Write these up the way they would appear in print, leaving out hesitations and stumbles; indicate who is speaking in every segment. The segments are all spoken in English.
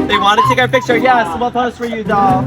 Speaker 1: They want to take our picture. Yes, we'll post for you, doll.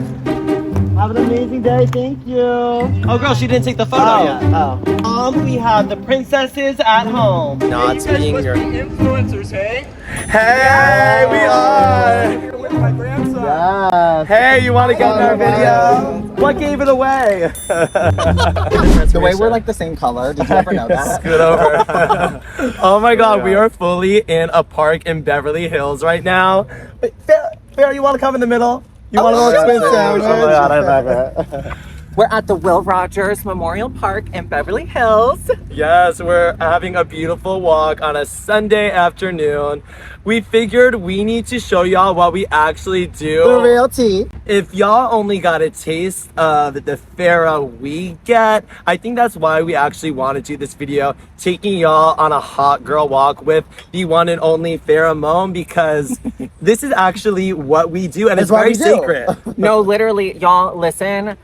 Speaker 1: Have an amazing day. Thank you. Oh, girl, she didn't take the photo yet. We have the princesses at home. Not being your
Speaker 2: influencers, hey?
Speaker 1: Hey, we are.
Speaker 2: Here with my grandson.
Speaker 1: Yes. Hey, you want to get in our video? What gave it away?
Speaker 3: The way we're like the same color. Did you ever know that?
Speaker 1: Scoot over. Oh my God, we are fully in a park in Beverly Hills right now. Wait, Farrah, you want to come in the middle? You want a little twin sandwich? Oh my God, I love it.
Speaker 3: We're at the Will Rogers Memorial Park in Beverly Hills.
Speaker 1: Yes, we're having a beautiful walk on a Sunday afternoon. We figured we need to show y'all what we actually do.
Speaker 3: The real tea.
Speaker 1: If y'all only got a taste of the Farrah we get, I think that's why we actually want to do this video, taking y'all on a hot girl walk with the one and only Farrah Moan, because this is actually what we do, and it's very sacred.
Speaker 3: No, literally, y'all, listen.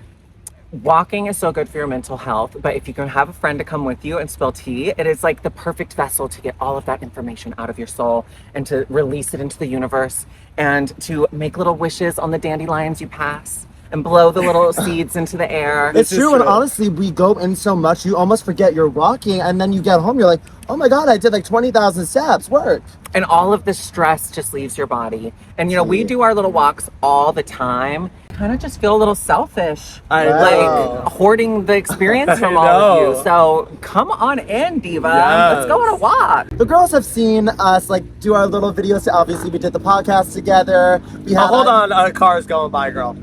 Speaker 3: Walking is so good for your mental health, but if you can have a friend to come with you and spill tea, it is like the perfect vessel to get all of that information out of your soul and to release it into the universe and to make little wishes on the dandelions you pass and blow the little seeds into the air.
Speaker 4: It's true, and honestly, we go in so much, you almost forget you're walking, and then you get home, you're like, oh my God, I did like 20,000 steps, work.
Speaker 3: And all of the stress just leaves your body. And you know, we do our little walks all the time. Kind of just feel a little selfish, like hoarding the experience from all of you. So come on in, Diva. Let's go on a walk.
Speaker 4: The girls have seen us like do our little videos. Obviously, we did the podcast together. We had
Speaker 1: hold on, a car's going by, girl.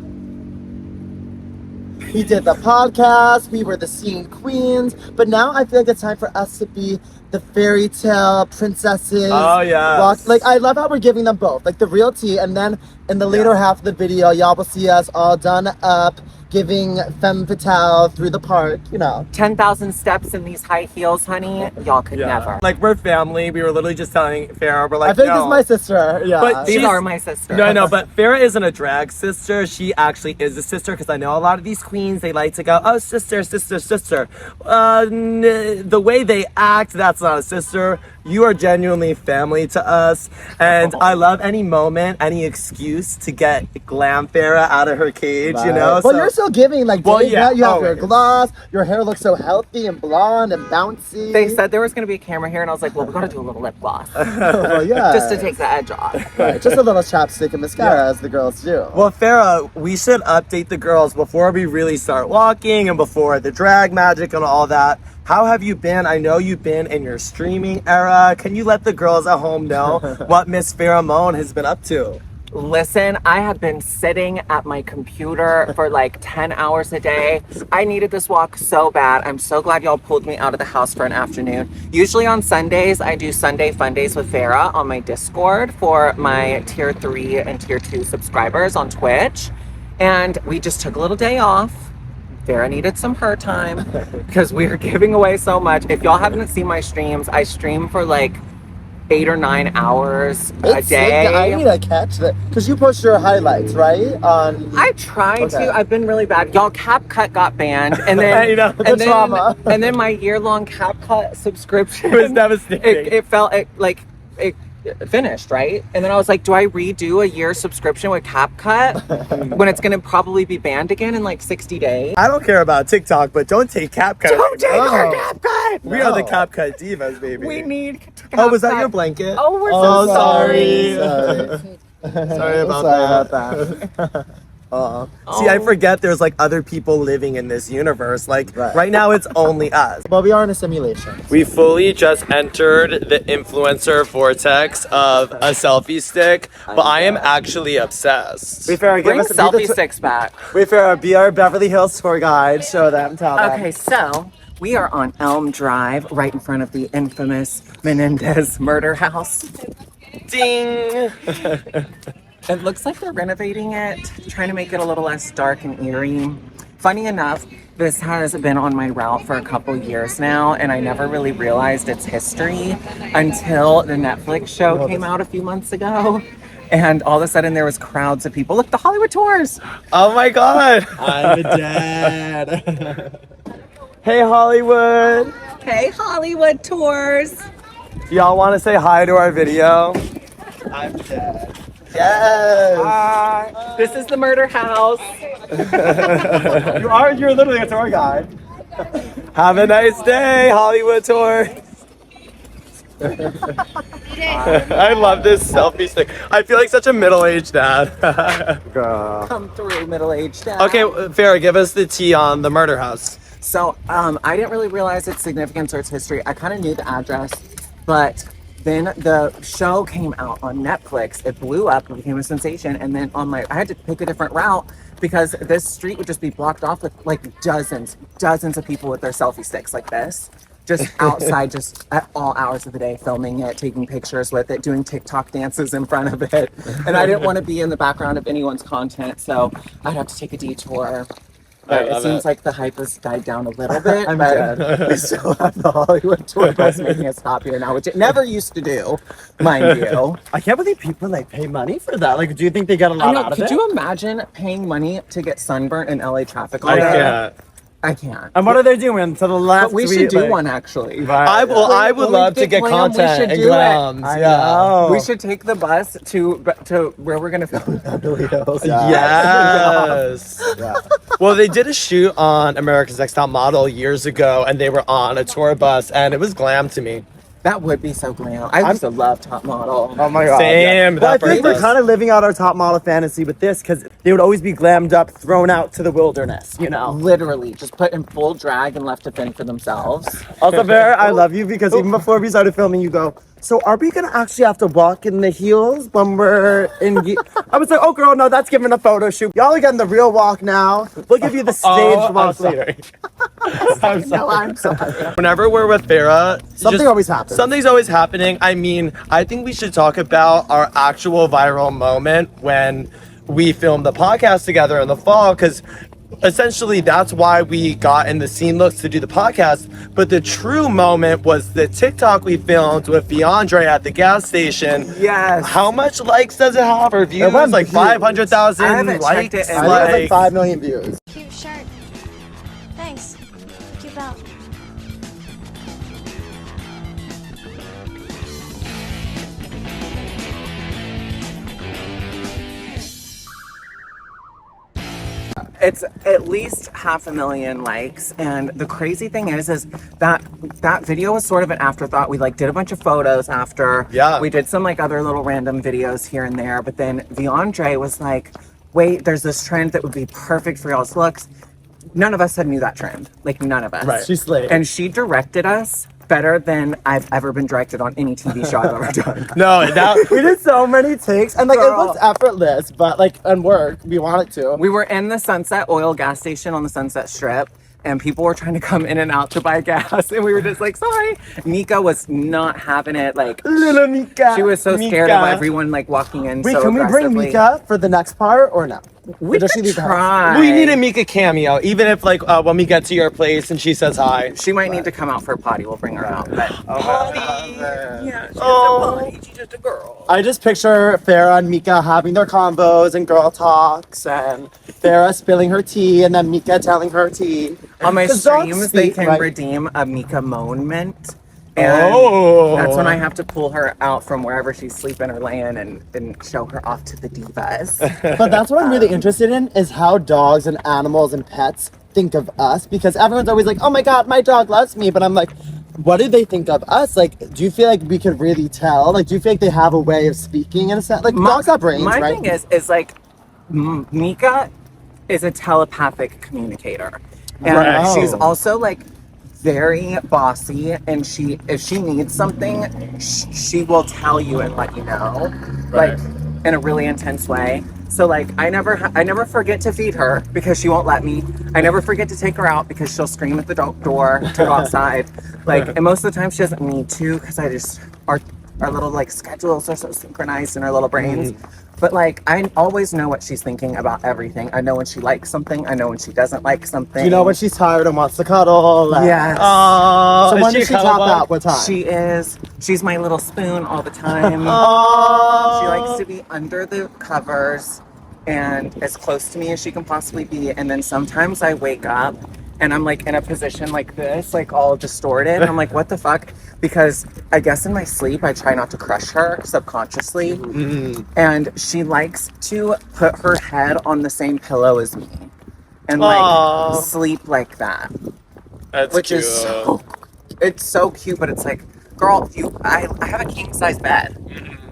Speaker 4: We did the podcast. We were the scene queens. But now I feel like it's time for us to be the fairy tale princesses.
Speaker 1: Oh, yeah.
Speaker 4: Like, I love how we're giving them both, like the real tea, and then in the later half of the video, y'all will see us all done up, giving femme fatale through the park, you know.
Speaker 3: 10,000 steps in these high heels, honey. Y'all could never.
Speaker 1: Like, we're family. We were literally just telling Farrah, we're like,
Speaker 4: I think this is my sister, yeah.
Speaker 3: But these are my sister.
Speaker 1: No, I know, but Farrah isn't a drag sister. She actually is a sister, because I know a lot of these queens, they like to go, oh, sister, sister, sister. The way they act, that's not a sister. You are genuinely family to us, and I love any moment, any excuse to get glam Farrah out of her cage, you know?
Speaker 4: Well, you're still giving, like, you have your gloss, your hair looks so healthy and blonde and bouncy.
Speaker 3: They said there was going to be a camera here, and I was like, well, we're going to do a little lip gloss.
Speaker 4: Well, yeah.
Speaker 3: Just to take the edge off.
Speaker 4: Right, just a little chapstick and mascara, as the girls do.
Speaker 1: Well, Farrah, we should update the girls before we really start walking and before the drag magic and all that. How have you been? I know you've been in your streaming era. Can you let the girls at home know what Miss Farrah Moan has been up to?
Speaker 3: Listen, I have been sitting at my computer for like 10 hours a day. I needed this walk so bad. I'm so glad y'all pulled me out of the house for an afternoon. Usually on Sundays, I do Sunday Fun Days with Farrah on my Discord for my tier 3 and tier 2 subscribers on Twitch. And we just took a little day off. Farrah needed some her time because we are giving away so much. If y'all haven't seen my streams, I stream for like 8 or 9 hours a day.
Speaker 4: I need to catch that because you post your highlights, right?
Speaker 3: I try to. I've been really bad. Y'all, CapCut got banned, and then
Speaker 1: you know,
Speaker 3: trauma. And then my year-long CapCut subscription
Speaker 1: was devastating.
Speaker 3: It felt like it finished, right? And then I was like, do I redo a year subscription with CapCut when it's going to probably be banned again in like 60 days?
Speaker 1: I don't care about TikTok, but don't take CapCut.
Speaker 3: Don't take our CapCut!
Speaker 1: We are the CapCut divas, baby.
Speaker 3: We need CapCut.
Speaker 1: Oh, was that your blanket?
Speaker 3: Oh, we're so
Speaker 1: sorry.
Speaker 4: Sorry
Speaker 1: about that. See, I forget there's like other people living in this universe. Like right now it's only us.
Speaker 4: Well, we are in a simulation.
Speaker 1: We fully just entered the influencer vortex of a selfie stick, but I am actually obsessed.
Speaker 4: Wait, Farrah,
Speaker 3: Bring selfie sticks back.
Speaker 4: Wait, Farrah, be our Beverly Hills tour guide. Show them, tell them.
Speaker 3: Okay, so we are on Elm Drive, right in front of the infamous Menendez murder house.
Speaker 1: Ding!
Speaker 3: It looks like they're renovating it, trying to make it a little less dark and eerie. Funny enough, this has been on my route for a couple years now, and I never really realized its history until the Netflix show came out a few months ago. And all of a sudden there was crowds of people. Look, the Hollywood Tours.
Speaker 1: Oh my God.
Speaker 4: I'm a dad.
Speaker 1: Hey, Hollywood.
Speaker 3: Hey, Hollywood Tours.
Speaker 1: Y'all want to say hi to our video?
Speaker 4: I'm dead.
Speaker 1: Yes.
Speaker 3: This is the murder house.
Speaker 2: You're literally a tour guide.
Speaker 1: Have a nice day, Hollywood tour. I love this selfie stick. I feel like such a middle-aged dad.
Speaker 2: Girl.
Speaker 3: Come through, middle-aged dad.
Speaker 1: Okay, Farrah, give us the tea on the murder house.
Speaker 3: So I didn't really realize its significance or its history. I kind of knew the address, but then the show came out on Netflix. It blew up, it became a sensation, and then I had to pick a different route because this street would just be blocked off with like dozens of people with their selfie sticks like this, just outside, just at all hours of the day, filming it, taking pictures with it, doing TikTok dances in front of it. And I didn't want to be in the background of anyone's content, so I'd have to take a detour. But it seems like the hype has died down a little bit.
Speaker 2: I'm
Speaker 3: but
Speaker 2: dead.
Speaker 3: we still have the Hollywood tour bus making a stop here now, which it never used to do, mind you.
Speaker 2: I can't believe people like pay money for that. Like, do you think they get a
Speaker 3: I
Speaker 2: lot
Speaker 3: know,
Speaker 2: out of
Speaker 3: could
Speaker 2: it?
Speaker 3: you imagine paying money to get sunburnt in LA traffic all
Speaker 1: I
Speaker 3: day?
Speaker 1: can't.
Speaker 3: I can't.
Speaker 2: And what are they doing to the left?
Speaker 3: But we should do one actually.
Speaker 1: I would
Speaker 3: When we
Speaker 1: love to
Speaker 3: get
Speaker 1: get
Speaker 3: glam, we
Speaker 1: content
Speaker 3: should
Speaker 1: and
Speaker 3: do it.
Speaker 1: glams.
Speaker 2: I
Speaker 1: Yeah.
Speaker 2: know.
Speaker 3: We should take the bus to where we're gonna film Beverly Hills.
Speaker 1: Yes.
Speaker 2: Yeah.
Speaker 1: Well, they did a shoot on America's Next Top Model years ago, and they were on a tour bus, and it was glam to me.
Speaker 3: That would be so glam. I used to love Top Model.
Speaker 2: Oh my god.
Speaker 1: Same.
Speaker 2: Well, I
Speaker 1: That
Speaker 2: think
Speaker 1: first
Speaker 2: we're kind of living out our top model fantasy with this because they would always be glammed up, thrown out to the wilderness, you know?
Speaker 3: Literally, just put in full drag and left to fend for themselves.
Speaker 2: Also, Farrah, I love you because even before we started filming, you go, so are we gonna actually have to walk in the heels when we're in? I was like, oh girl, no, that's giving a photo shoot. Y'all are getting the real walk now. We'll give you the stage walk later. I'm
Speaker 3: No, I'm sorry.
Speaker 1: Whenever we're with Farrah,
Speaker 2: Something always happens.
Speaker 1: Something's always happening. I mean, I think we should talk about our actual viral moment when we filmed the podcast together in the fall, because essentially that's why we got in the scene looks to do the podcast. But the true moment was the TikTok we filmed with Beyonce at the gas station.
Speaker 3: Yes.
Speaker 1: How much likes does it have? Or views?
Speaker 2: went
Speaker 1: Like
Speaker 2: huge.
Speaker 1: 500,000
Speaker 3: I haven't
Speaker 1: likes.
Speaker 3: checked it in
Speaker 2: I think it was like
Speaker 1: Like,
Speaker 2: 5 million views.
Speaker 5: Cute shirt. Thanks. Cute belt.
Speaker 3: It's at least 500,000 likes, and the crazy thing is that video was sort of an afterthought. We like did a bunch of photos after.
Speaker 1: Yeah.
Speaker 3: We did some like other little random videos here and there, but then Beyonce was like, "Wait, there's this trend that would be perfect for y'all's looks." None of us had knew that trend. Like none of us.
Speaker 2: Right. She slayed.
Speaker 3: And she directed us better than I've ever been directed on any TV show I've ever done.
Speaker 1: no, that
Speaker 2: We did so many takes and like
Speaker 3: Girl.
Speaker 2: it looks effortless, but like and work, we want it to.
Speaker 3: We were in the Sunset Oil gas station on the Sunset Strip, and people were trying to come in and out to buy gas, and we were just like, sorry. Mika was not having it. Like,
Speaker 2: Little Mika.
Speaker 3: she was so scared of
Speaker 1: Mika.
Speaker 3: everyone like walking in.
Speaker 2: Wait,
Speaker 3: so
Speaker 2: can we bring
Speaker 3: aggressively.
Speaker 2: Mika for the next part or no?
Speaker 3: We
Speaker 2: Or does she
Speaker 3: could
Speaker 2: leave the house?
Speaker 3: try.
Speaker 1: we need a Mika cameo, even if like when we get to your place and she says hi.
Speaker 3: She might need to come out for a potty. We'll bring her out. But yeah, she's
Speaker 1: Oh.
Speaker 3: a potty. She's just a girl.
Speaker 2: I just picture Farrah and Mika having their combos and girl talks, and Farrah spilling her tea, and then Mika telling her tea.
Speaker 3: On my
Speaker 2: 'Cause dogs
Speaker 3: streams, they
Speaker 2: speak,
Speaker 3: can
Speaker 2: right?
Speaker 3: redeem a Mika Moan mint. And
Speaker 1: Oh.
Speaker 3: that's when I have to pull her out from wherever she's sleeping or laying and show her off to the divas.
Speaker 2: But that's what I'm really interested in is how dogs and animals and pets think of us, because everyone's always like, oh my god, my dog loves me, but I'm like, what do they think of us? Like, do you feel like we could really tell? Like, do you feel like they have a way of speaking in a sense? Like, dogs have brains,
Speaker 3: My
Speaker 2: right?
Speaker 3: thing is like, Mika is a telepathic communicator. And
Speaker 1: Right.
Speaker 3: she's also like very bossy, and if she needs something, she will tell you and let you know, like in a really intense way. So like I never forget to feed her because she won't let me. I never forget to take her out because she'll scream at the door to go outside. Like, and most of the time she doesn't need to because our little like schedules are so synchronized in our little brains. But like I always know what she's thinking about everything. I know when she likes something. I know when she doesn't like something.
Speaker 2: Do you know when she's tired and wants to cuddle? Like,
Speaker 3: Yes.
Speaker 1: Oh,
Speaker 2: So
Speaker 1: is
Speaker 2: when
Speaker 1: she
Speaker 2: does she
Speaker 1: a
Speaker 2: tap
Speaker 1: cuddle
Speaker 2: out?
Speaker 1: bug?
Speaker 2: What time?
Speaker 3: She's my little spoon all the time.
Speaker 1: Oh.
Speaker 3: She likes to be under the covers and as close to me as she can possibly be. And then sometimes I wake up and I'm like in a position like this, like all distorted. And I'm like, what the fuck? Because I guess in my sleep, I try not to crush her subconsciously. And she likes to put her head on the same pillow as me and like sleep like that.
Speaker 1: That's
Speaker 3: Which
Speaker 1: cute.
Speaker 3: is so, it's so cute, but it's like, girl, I have a king size bed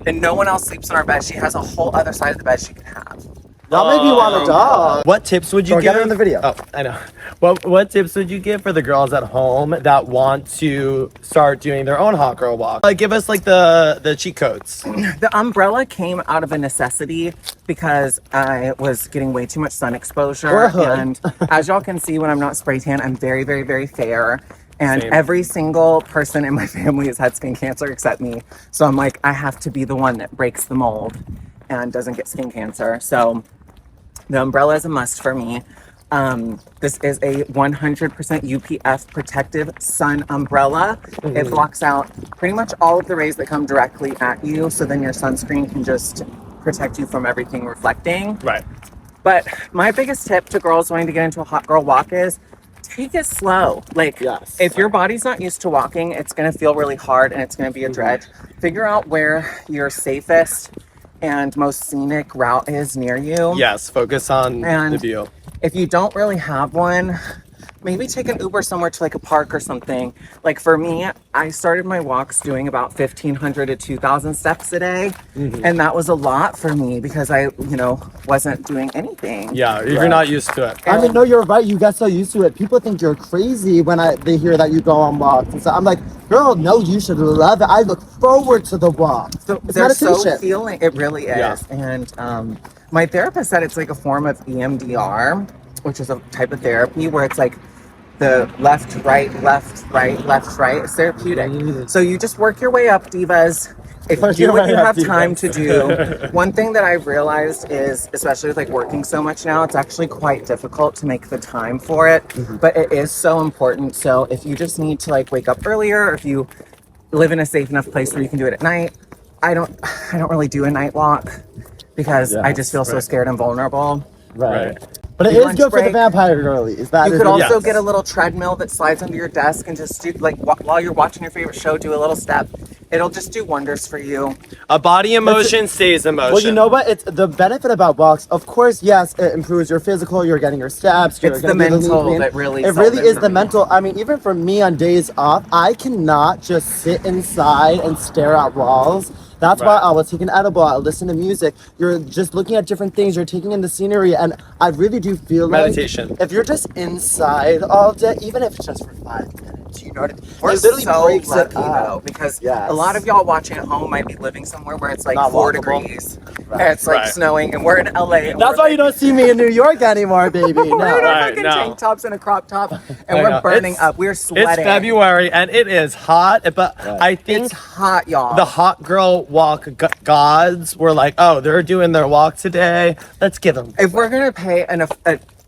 Speaker 3: and no one else sleeps in our bed. She has a whole other side of the bed she can have.
Speaker 2: Y'all made me want a dog.
Speaker 1: What tips would you
Speaker 2: Or
Speaker 1: give
Speaker 2: get her in the video.
Speaker 1: Oh, I know. What tips would you give for the girls at home that want to start doing their own hot girl walk? Like, give us like the cheat codes.
Speaker 3: The umbrella came out of a necessity because I was getting way too much sun exposure.
Speaker 2: Or a hood.
Speaker 3: And as y'all can see, when I'm not spray tan, I'm very, very, very fair. And
Speaker 1: Same.
Speaker 3: every single person in my family has had skin cancer except me. So I'm like, I have to be the one that breaks the mold and doesn't get skin cancer. So the umbrella is a must for me. This is a 100% UPF protective sun umbrella. It blocks out pretty much all of the rays that come directly at you. So then your sunscreen can just protect you from everything reflecting.
Speaker 1: Right.
Speaker 3: But my biggest tip to girls wanting to get into a hot girl walk is take it slow. Like,
Speaker 2: Yes.
Speaker 3: if your body's not used to walking, it's going to feel really hard and it's going to be a dredge. Figure out where your safest and most scenic route is near you.
Speaker 1: Yes, focus on
Speaker 3: And
Speaker 1: the view.
Speaker 3: if you don't really have one, maybe take an Uber somewhere to like a park or something. Like for me, I started my walks doing about 1,500 to 2,000 steps a day. And that was a lot for me because I, wasn't doing anything.
Speaker 1: Yeah, if you're not used to it.
Speaker 2: I mean, no, you're right. You get so used to it. People think you're crazy when they hear that you go on walks. And so I'm like, girl, no, you should love it. I look forward to the walk.
Speaker 3: So
Speaker 2: It's
Speaker 3: they're
Speaker 2: meditation.
Speaker 3: so healing. It really is.
Speaker 1: Yeah.
Speaker 3: And my therapist said it's like a form of EMDR, which is a type of therapy where it's like the left, right, left, right, left, right. It's therapeutic. So you just work your way up, divas. If
Speaker 2: Work
Speaker 3: do
Speaker 2: your
Speaker 3: what
Speaker 2: way
Speaker 3: you
Speaker 2: up,
Speaker 3: have
Speaker 2: divas.
Speaker 3: time to do. One thing that I've realized is, especially with like working so much now, it's actually quite difficult to make the time for it. But it is so important. So if you just need to like wake up earlier, or if you live in a safe enough place where you can do it at night, I don't really do a night walk because I just feel so scared and vulnerable.
Speaker 2: Right. But it
Speaker 3: Your
Speaker 2: is
Speaker 3: lunch
Speaker 2: good for the
Speaker 3: break.
Speaker 2: vampire girlies. That
Speaker 3: You
Speaker 2: is
Speaker 3: could also
Speaker 1: Yes.
Speaker 3: get a little treadmill that slides under your desk and just do like while you're watching your favorite show, do a little step. It'll just do wonders for you.
Speaker 1: A body in motion stays in motion.
Speaker 2: Well, you know what? It's the benefit about walks. Of course, yes, it improves your physical. You're getting your steps. You're
Speaker 3: It's the
Speaker 2: gonna be
Speaker 3: mental
Speaker 2: lean.
Speaker 3: that really
Speaker 2: It really
Speaker 3: sells it
Speaker 2: is
Speaker 3: for
Speaker 2: the
Speaker 3: me.
Speaker 2: mental. I mean, even for me on days off, I cannot just sit inside and stare at walls. That's why
Speaker 1: Right.
Speaker 2: I will take an edible. I'll listen to music. You're just looking at different things. You're taking in the scenery, and I really do feel
Speaker 1: Meditation.
Speaker 2: like if you're just inside all day, even if it's just for 5 minutes, you know what I mean?
Speaker 3: We're
Speaker 2: It literally
Speaker 3: so
Speaker 2: breaks
Speaker 3: lucky
Speaker 2: it up.
Speaker 3: though, because
Speaker 2: Yes.
Speaker 3: a lot of y'all watching at home might be living somewhere where it's like
Speaker 2: Not
Speaker 3: 4
Speaker 2: walkable.
Speaker 3: degrees
Speaker 2: Right.
Speaker 3: and it's like
Speaker 1: Right.
Speaker 3: snowing, and we're in LA. And
Speaker 2: That's
Speaker 3: we're
Speaker 2: why you don't see me in New York anymore, baby.
Speaker 3: We're in
Speaker 2: No.
Speaker 3: our
Speaker 1: Right,
Speaker 3: fucking
Speaker 1: no.
Speaker 3: tank tops and a crop top, and
Speaker 1: I
Speaker 3: we're
Speaker 1: know.
Speaker 3: burning
Speaker 1: It's-
Speaker 3: up. We're sweating.
Speaker 1: It's February and it is hot, but I think
Speaker 3: It's hot, y'all.
Speaker 1: the hot girl walk gods were like, oh, they're doing their walk today. Let's give them.
Speaker 3: If we're gonna pay an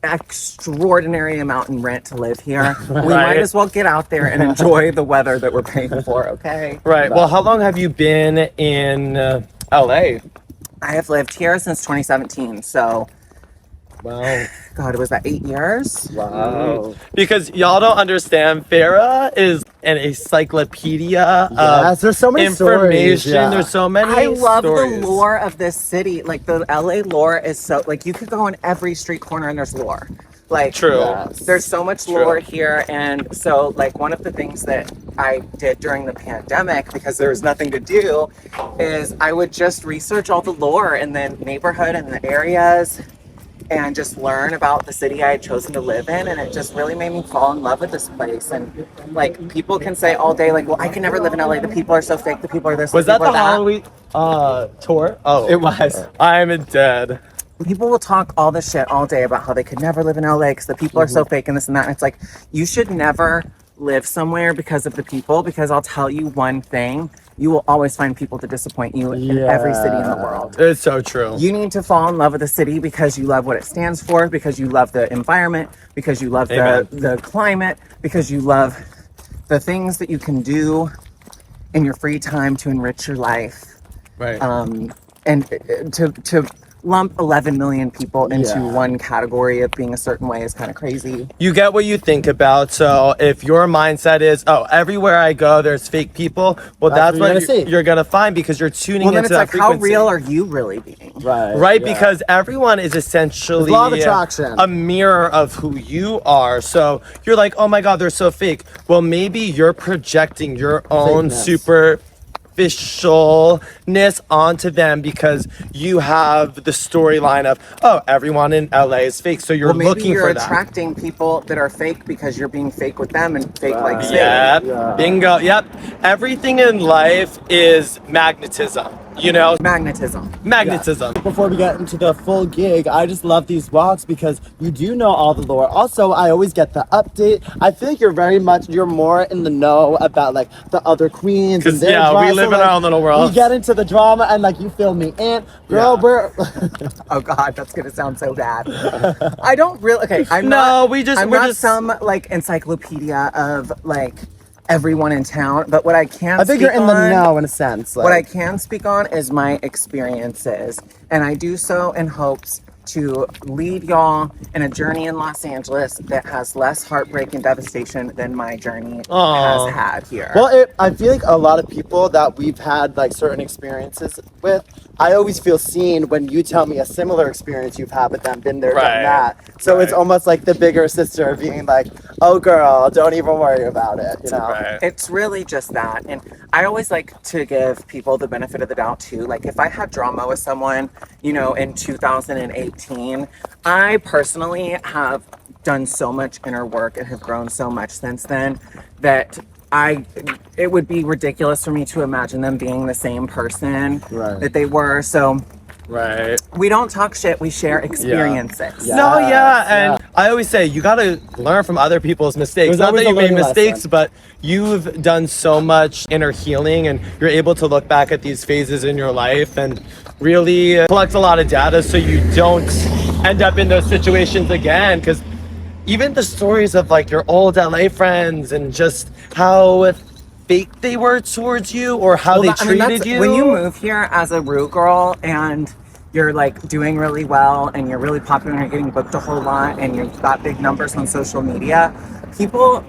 Speaker 3: extraordinary amount in rent to live here, we
Speaker 1: Right.
Speaker 3: might as well get out there and enjoy the weather that we're paying for. Okay.
Speaker 1: Right. Well, how long have you been in LA?
Speaker 3: I have lived here since 2017, so
Speaker 1: Wow.
Speaker 3: God, was that 8 years?
Speaker 2: Wow.
Speaker 1: Because y'all don't understand, Farrah is an encyclopedia
Speaker 2: Yes,
Speaker 1: of
Speaker 2: there's so many
Speaker 1: information.
Speaker 2: stories, yeah.
Speaker 1: There's so many
Speaker 3: I love
Speaker 1: stories.
Speaker 3: the lore of this city. Like the LA lore is so like you could go on every street corner and there's lore. Like
Speaker 1: True.
Speaker 2: Yes.
Speaker 3: there's so much
Speaker 1: True.
Speaker 3: lore here, and so like one of the things that I did during the pandemic because there was nothing to do is I would just research all the lore in the neighborhood and the areas and just learn about the city I had chosen to live in, and it just really made me fall in love with this place. And like people can say all day like, well, I can never live in LA, the people are so fake, the people are this,
Speaker 1: Was
Speaker 3: the
Speaker 1: that
Speaker 3: people
Speaker 1: the
Speaker 3: are
Speaker 1: Halloween tour? Oh,
Speaker 3: It was.
Speaker 1: I'm dead.
Speaker 3: People will talk all this shit all day about how they could never live in LA because the people are so fake and this and that. And it's like, you should never live somewhere because of the people, because I'll tell you one thing, you will always find people to disappoint you in every city in the world.
Speaker 1: It's so true.
Speaker 3: You need to fall in love with the city because you love what it stands for, because you love the environment, because you love
Speaker 1: Amen.
Speaker 3: the climate, because you love the things that you can do in your free time to enrich your life.
Speaker 1: Right.
Speaker 3: And to lump 11 million people into
Speaker 2: Yeah.
Speaker 3: one category of being a certain way is kind of crazy.
Speaker 1: You get what you think about. So if your mindset is, oh, everywhere I go, there's fake people. Well, that's
Speaker 2: what you're
Speaker 1: what
Speaker 2: gonna see.
Speaker 1: you're gonna find because you're tuning
Speaker 3: Well, then
Speaker 1: into
Speaker 3: it's
Speaker 1: that
Speaker 3: like,
Speaker 1: frequency.
Speaker 3: how real are you really being?
Speaker 1: Right,
Speaker 2: Yeah.
Speaker 1: because everyone is essentially
Speaker 2: Law of attraction.
Speaker 1: a mirror of who you are. So you're like, oh my God, they're so fake. Well, maybe you're projecting your own
Speaker 2: Fakeness.
Speaker 1: superficialness onto them because you have the storyline of, oh, everyone in LA is fake. So you're
Speaker 3: Well, maybe
Speaker 1: looking
Speaker 3: you're
Speaker 1: for that.
Speaker 3: attracting people that are fake because you're being fake with them and fake like fake.
Speaker 1: Yep.
Speaker 2: Yeah.
Speaker 1: Bingo. Yep. Everything in life is magnetism. You know,
Speaker 3: Magnetism.
Speaker 1: magnetism.
Speaker 2: Before we get into the full gig, I just love these walks because you do know all the lore. Also, I always get the update. I feel like you're more in the know about like the other queens.
Speaker 1: 'Cause,
Speaker 2: And their
Speaker 1: yeah, we
Speaker 2: drama.
Speaker 1: live in our own little world.
Speaker 2: We get into the drama and like you fill me in. Girl,
Speaker 1: Yeah.
Speaker 2: we're
Speaker 3: Oh God, that's gonna sound so bad. I don't really. Okay, I'm
Speaker 1: No,
Speaker 3: not.
Speaker 1: we just-
Speaker 3: I'm
Speaker 1: we're
Speaker 3: not
Speaker 1: just-
Speaker 3: some like encyclopedia of like everyone in town. But what I can.
Speaker 2: I think you're
Speaker 3: speak
Speaker 2: in the
Speaker 3: on-
Speaker 2: know in a sense. Like,
Speaker 3: What I can speak on is my experiences, and I do so in hopes to lead y'all in a journey in Los Angeles that has less heartbreak and devastation than my journey
Speaker 1: Aw.
Speaker 3: has had here.
Speaker 2: Well, I feel like a lot of people that we've had like certain experiences with, I always feel seen when you tell me a similar experience you've had with them, been there,
Speaker 1: Right.
Speaker 2: done that. So it's
Speaker 1: Right.
Speaker 2: almost like the bigger sister being like, oh girl, don't even worry about it, you know?
Speaker 1: Right.
Speaker 3: It's really just that. And I always like to give people the benefit of the doubt too. Like if I had drama with someone, you know, in 2018, I personally have done so much inner work and have grown so much since then that it would be ridiculous for me to imagine them being the same person
Speaker 2: Right.
Speaker 3: that they were. So
Speaker 1: Right.
Speaker 3: we don't talk shit, we share experiences.
Speaker 2: Yeah.
Speaker 1: No, yeah,
Speaker 2: Yes,
Speaker 1: and
Speaker 2: yeah.
Speaker 1: I always say you gotta learn from other people's mistakes.
Speaker 2: There's
Speaker 1: Not
Speaker 2: always
Speaker 1: that
Speaker 2: a
Speaker 1: you made
Speaker 2: learning
Speaker 1: mistakes,
Speaker 2: lesson.
Speaker 1: but you've done so much inner healing, and you're able to look back at these phases in your life and really collect a lot of data, so you don't end up in those situations again. Because even the stories of like your old LA friends and just how fake they were towards you or how they
Speaker 3: Well, I mean,
Speaker 1: treated
Speaker 3: that's-
Speaker 1: you.
Speaker 3: When you move here as a Rue girl and you're like doing really well and you're really popular and you're getting booked a whole lot and you've got big numbers on social media, people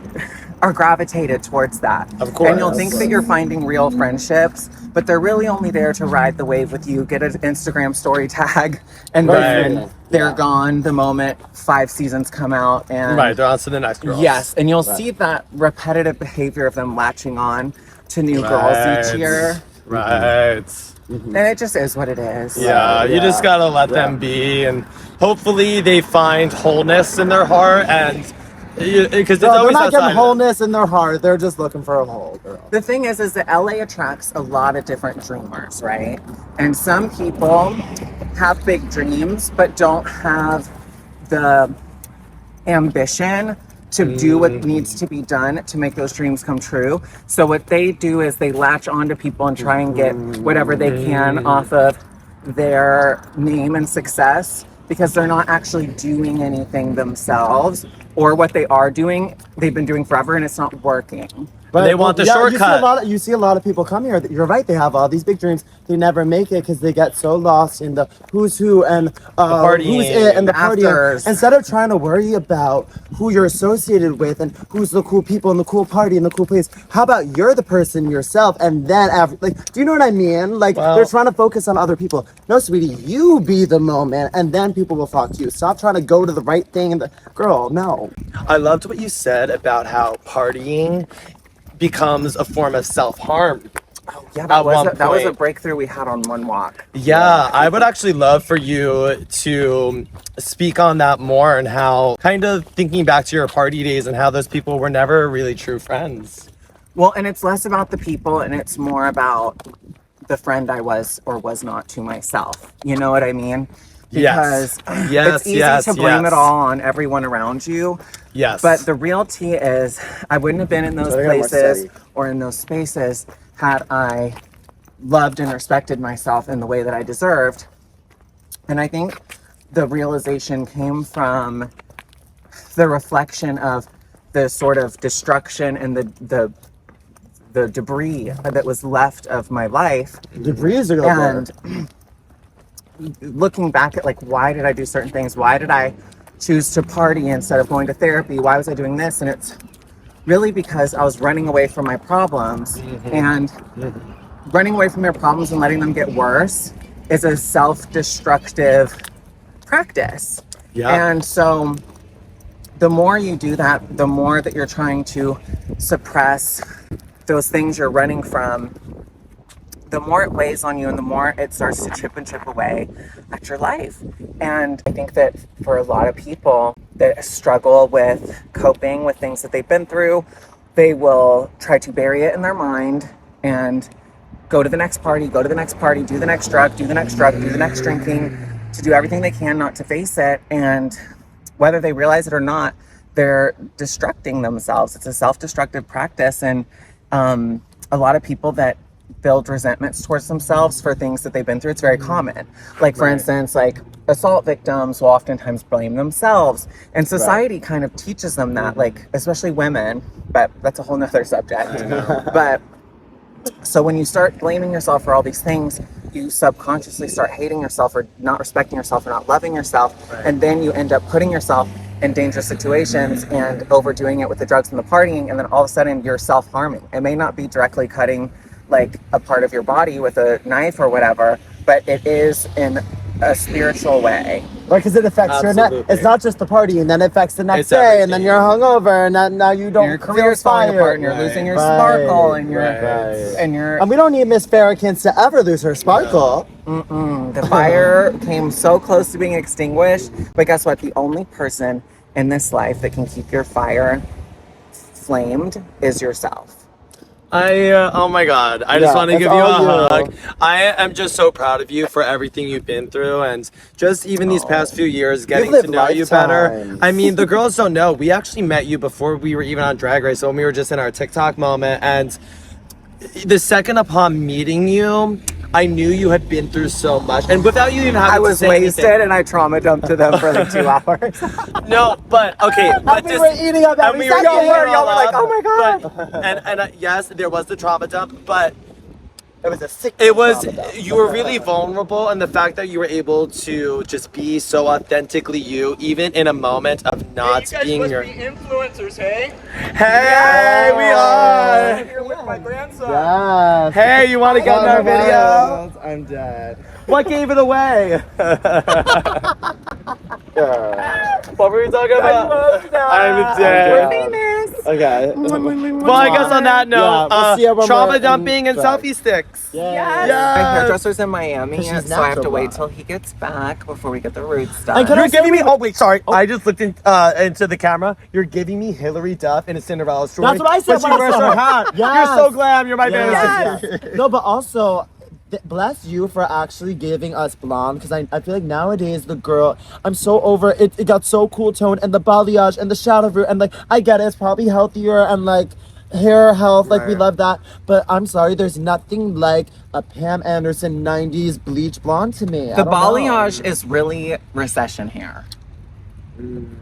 Speaker 3: are gravitated towards that.
Speaker 1: Of course.
Speaker 3: And you'll think that you're finding real friendships, but they're really only there to ride the wave with you, get an Instagram story tag, and then
Speaker 1: Right.
Speaker 3: they're gone the moment 5 seasons come out. And
Speaker 1: Right, they're on to the next girl.
Speaker 3: yes, and you'll see that repetitive behavior of them latching on to new girls each year.
Speaker 1: Right.
Speaker 3: And it just is what it is.
Speaker 1: Yeah, you just gotta let them be, and hopefully they find wholeness in their heart, and because it's
Speaker 2: No, they're
Speaker 1: always
Speaker 2: not
Speaker 1: outside
Speaker 2: getting
Speaker 1: of
Speaker 2: wholeness in their heart. They're just looking for a hole, girl.
Speaker 3: The thing is that LA attracts a lot of different dreamers, right? And some people have big dreams, but don't have the ambition to do what needs to be done to make those dreams come true. So what they do is they latch onto people and try and get whatever they can off of their name and success because they're not actually doing anything themselves, or what they are doing, they've been doing forever and it's not working.
Speaker 1: They want the shortcut.
Speaker 2: You see a lot of people come here. You're right. They have all these big dreams. They never make it because they get so lost in the who's who and who's it and the party.
Speaker 3: Afters.
Speaker 2: Instead of trying to worry about who you're associated with and who's the cool people and the cool party and the cool place, how about you're the person yourself? And then do you know what I mean? Like
Speaker 1: Well-
Speaker 2: they're trying to focus on other people. No, sweetie, you be the moment, and then people will flock to you. Stop trying to go to the right thing. And girl, no.
Speaker 1: I loved what you said about how partying becomes a form of self-harm.
Speaker 3: Yeah,
Speaker 1: At
Speaker 3: that was
Speaker 1: one
Speaker 3: a
Speaker 1: point.
Speaker 3: breakthrough we had on one walk.
Speaker 1: Yeah, I would actually love for you to speak on that more and how kind of thinking back to your party days and how those people were never really true friends.
Speaker 3: Well, and it's less about the people and it's more about the friend I was or was not to myself. You know what I mean?
Speaker 1: Yes.
Speaker 3: Because
Speaker 1: Yes,
Speaker 3: it's easy
Speaker 1: yes,
Speaker 3: to blame
Speaker 1: yes.
Speaker 3: it all on everyone around you.
Speaker 1: Yes.
Speaker 3: But the real tea is I wouldn't have been in those
Speaker 2: Gotta get more
Speaker 3: places
Speaker 2: steady.
Speaker 3: or in those spaces had I loved and respected myself in the way that I deserved. And I think the realization came from the reflection of the sort of destruction and the debris that was left of my life.
Speaker 2: Debris are gonna
Speaker 3: And looking back at like, why did I do certain things? Why did I choose to party instead of going to therapy? Why was I doing this? And it's really because I was running away from my problems, and running away from your problems and letting them get worse is a self-destructive practice.
Speaker 1: Yeah.
Speaker 3: And so the more you do that, the more that you're trying to suppress those things you're running from, the more it weighs on you and the more it starts to chip away at your life. And I think that for a lot of people that struggle with coping with things that they've been through, they will try to bury it in their mind and go to the next party, do the next drug, do the next drinking, to do everything they can not to face it. And whether they realize it or not, they're destructing themselves. It's a self-destructive practice. And a lot of people that build resentments towards themselves for things that they've been through, it's very common. Like, for instance, like assault victims will oftentimes blame themselves. And society kind of teaches them that, like, especially women, but that's a whole nother subject. But so when you start blaming yourself for all these things, you subconsciously start hating yourself or not respecting yourself or not loving yourself. And then you end up putting yourself in dangerous situations and overdoing it with the drugs and the partying. And then all of a sudden you're self-harming. It may not be directly cutting like a part of your body with a knife or whatever, but it is in a spiritual way.
Speaker 2: Right, because it affects your next. It's not just the party, and then it affects the next day, and then you're hungover, and now you don't.
Speaker 3: Your career's falling apart, and you're losing your sparkle, and
Speaker 2: and we don't need Miss Farrakins to ever lose her sparkle.
Speaker 3: The fire came so close to being extinguished, but guess what? The only person in this life that can keep your fire flamed is yourself.
Speaker 1: Oh my God, I just want to give you a hug. I am just so proud of you for everything you've been through, and just even these past few years getting to know you better. I mean, the girls don't know, we actually met you before we were even on Drag Race, so when we were just in our TikTok moment, and the second upon meeting you, I knew you had been through so much, and without you even having
Speaker 3: I was
Speaker 1: to say
Speaker 3: wasted,
Speaker 1: anything.
Speaker 3: and I trauma dumped to them for like 2 hours.
Speaker 1: No, but okay, but
Speaker 2: we were eating up
Speaker 1: and
Speaker 2: every
Speaker 1: we were
Speaker 2: second.
Speaker 1: eating it
Speaker 3: Y'all were
Speaker 1: all
Speaker 3: like,
Speaker 1: up,
Speaker 3: oh my God.
Speaker 1: but- and yes, there was the trauma dump, but
Speaker 2: It was a sick.
Speaker 1: it was, you were really vulnerable, and the fact that you were able to just be so authentically you, even in a moment of not being your.
Speaker 6: influencers, hey?
Speaker 1: Hey, we are.
Speaker 6: Here with my grandson.
Speaker 2: Yes.
Speaker 1: Hey, you want to get in our video?
Speaker 2: I'm dead.
Speaker 1: What gave it away? What were we talking about? I'm dead.
Speaker 3: Famous.
Speaker 2: Okay.
Speaker 1: Well, I guess on that note,
Speaker 2: Yeah, we'll see you when
Speaker 1: trauma
Speaker 2: we're
Speaker 1: dumping and
Speaker 2: in
Speaker 1: selfie sticks.
Speaker 2: Yes.
Speaker 3: My hairdresser's in Miami,
Speaker 2: She's
Speaker 3: so I have to
Speaker 2: natural
Speaker 3: wait
Speaker 2: blonde.
Speaker 3: till he gets back before we get the roots
Speaker 2: And
Speaker 3: done.
Speaker 2: can I
Speaker 1: You're giving me.
Speaker 2: say-
Speaker 1: Oh wait, sorry. I just looked into the camera. You're giving me Hillary Duff in a Cinderella story.
Speaker 2: That's what I said
Speaker 1: When she
Speaker 2: when I
Speaker 1: wears
Speaker 2: saw
Speaker 1: her
Speaker 2: her.
Speaker 1: hat.
Speaker 2: Yes.
Speaker 1: You're so glam. You're my fantasy.
Speaker 2: Yes. No, but also, bless you for actually giving us blonde, because I feel like nowadays the girl, I'm so over it. It got so cool toned, and the balayage and the shadow root, and like I get it, it's probably healthier and like hair health, like we love that. But I'm sorry, there's nothing like a Pam Anderson 90s bleach blonde to me.
Speaker 3: The balayage is really recession hair.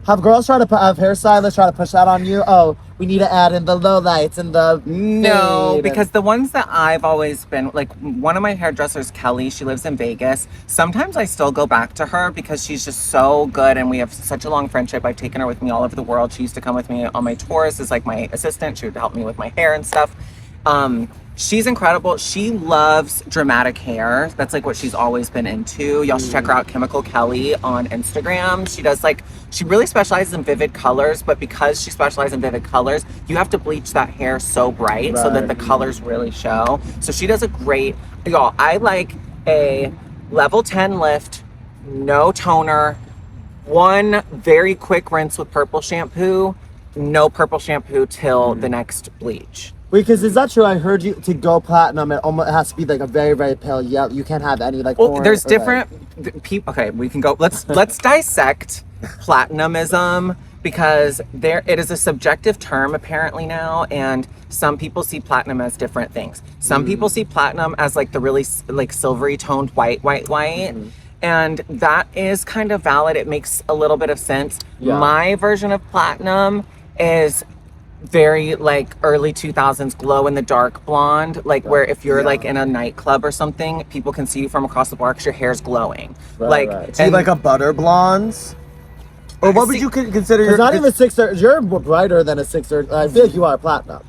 Speaker 2: Have girls try to have hairstylists try to push that on you? Oh, we need to add in the low lights and the
Speaker 3: No,
Speaker 2: fade
Speaker 3: because the ones that I've always been, like one of my hairdressers, Kelly, she lives in Vegas. Sometimes I still go back to her because she's just so good and we have such a long friendship. I've taken her with me all over the world. She used to come with me on my tours as like my assistant. She would help me with my hair and stuff. She's incredible. She loves dramatic hair. That's like what she's always been into. Y'all should check her out, Chemical Kelly, on Instagram. She does like, she really specializes in vivid colors, but because she specializes in vivid colors, you have to bleach that hair so bright so that the colors really show. So she does a great, y'all, I like a level 10 lift, no toner, one very quick rinse with purple shampoo, no purple shampoo till the next bleach.
Speaker 2: Because is that true? I heard you to go platinum. It almost has to be like a very, very pale yellow. You can't have any like.
Speaker 3: Well,
Speaker 2: orange
Speaker 3: there's
Speaker 2: or,
Speaker 3: different people. Okay, we can go. Let's dissect platinumism, because it is a subjective term apparently now, and some people see platinum as different things. Some people see platinum as like the really like silvery toned white, and that is kind of valid. It makes a little bit of sense.
Speaker 2: Yeah.
Speaker 3: My version of platinum is very like early 2000s glow in the dark blonde, like where if you're like in a nightclub or something, people can see you from across the bar because your hair's glowing.
Speaker 1: Do you like a butter blonde? Or what would you consider your...
Speaker 2: It's not even 630. You're brighter than a 630. I feel like you are platinum.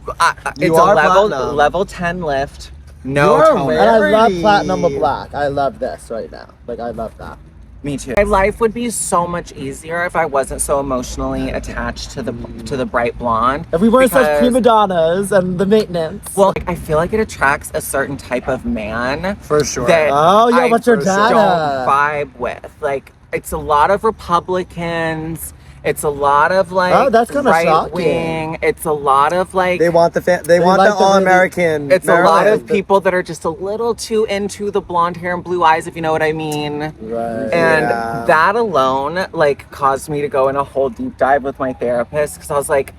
Speaker 3: It's
Speaker 1: are
Speaker 3: a level 10 lift. No
Speaker 1: You're
Speaker 3: toner.
Speaker 2: And I love
Speaker 1: Pretty.
Speaker 2: platinum with black. I love this right now. Like, I love that.
Speaker 3: Me too. My life would be so much easier if I wasn't so emotionally attached to the bright blonde.
Speaker 2: If we weren't such
Speaker 3: because-
Speaker 2: prima donnas and the maintenance.
Speaker 3: Well, like, I feel like it attracts a certain type of man.
Speaker 1: For sure.
Speaker 3: That
Speaker 2: Oh, yeah,
Speaker 3: I
Speaker 2: what's your
Speaker 3: don't
Speaker 2: data?
Speaker 3: vibe with. Like, it's a lot of Republicans. It's a lot of like
Speaker 2: Oh, that's kinda
Speaker 3: right
Speaker 2: shocking.
Speaker 3: wing. It's a lot of like
Speaker 1: They want the they want
Speaker 2: like
Speaker 1: the
Speaker 2: the really-
Speaker 1: all-American.
Speaker 3: it's a lot of
Speaker 1: Maryland.
Speaker 3: people that are just a little too into the blonde hair and blue eyes, if you know what I mean.
Speaker 2: Right.
Speaker 3: And
Speaker 1: Yeah.
Speaker 3: that alone, like, caused me to go in a whole deep dive with my therapist because I was like,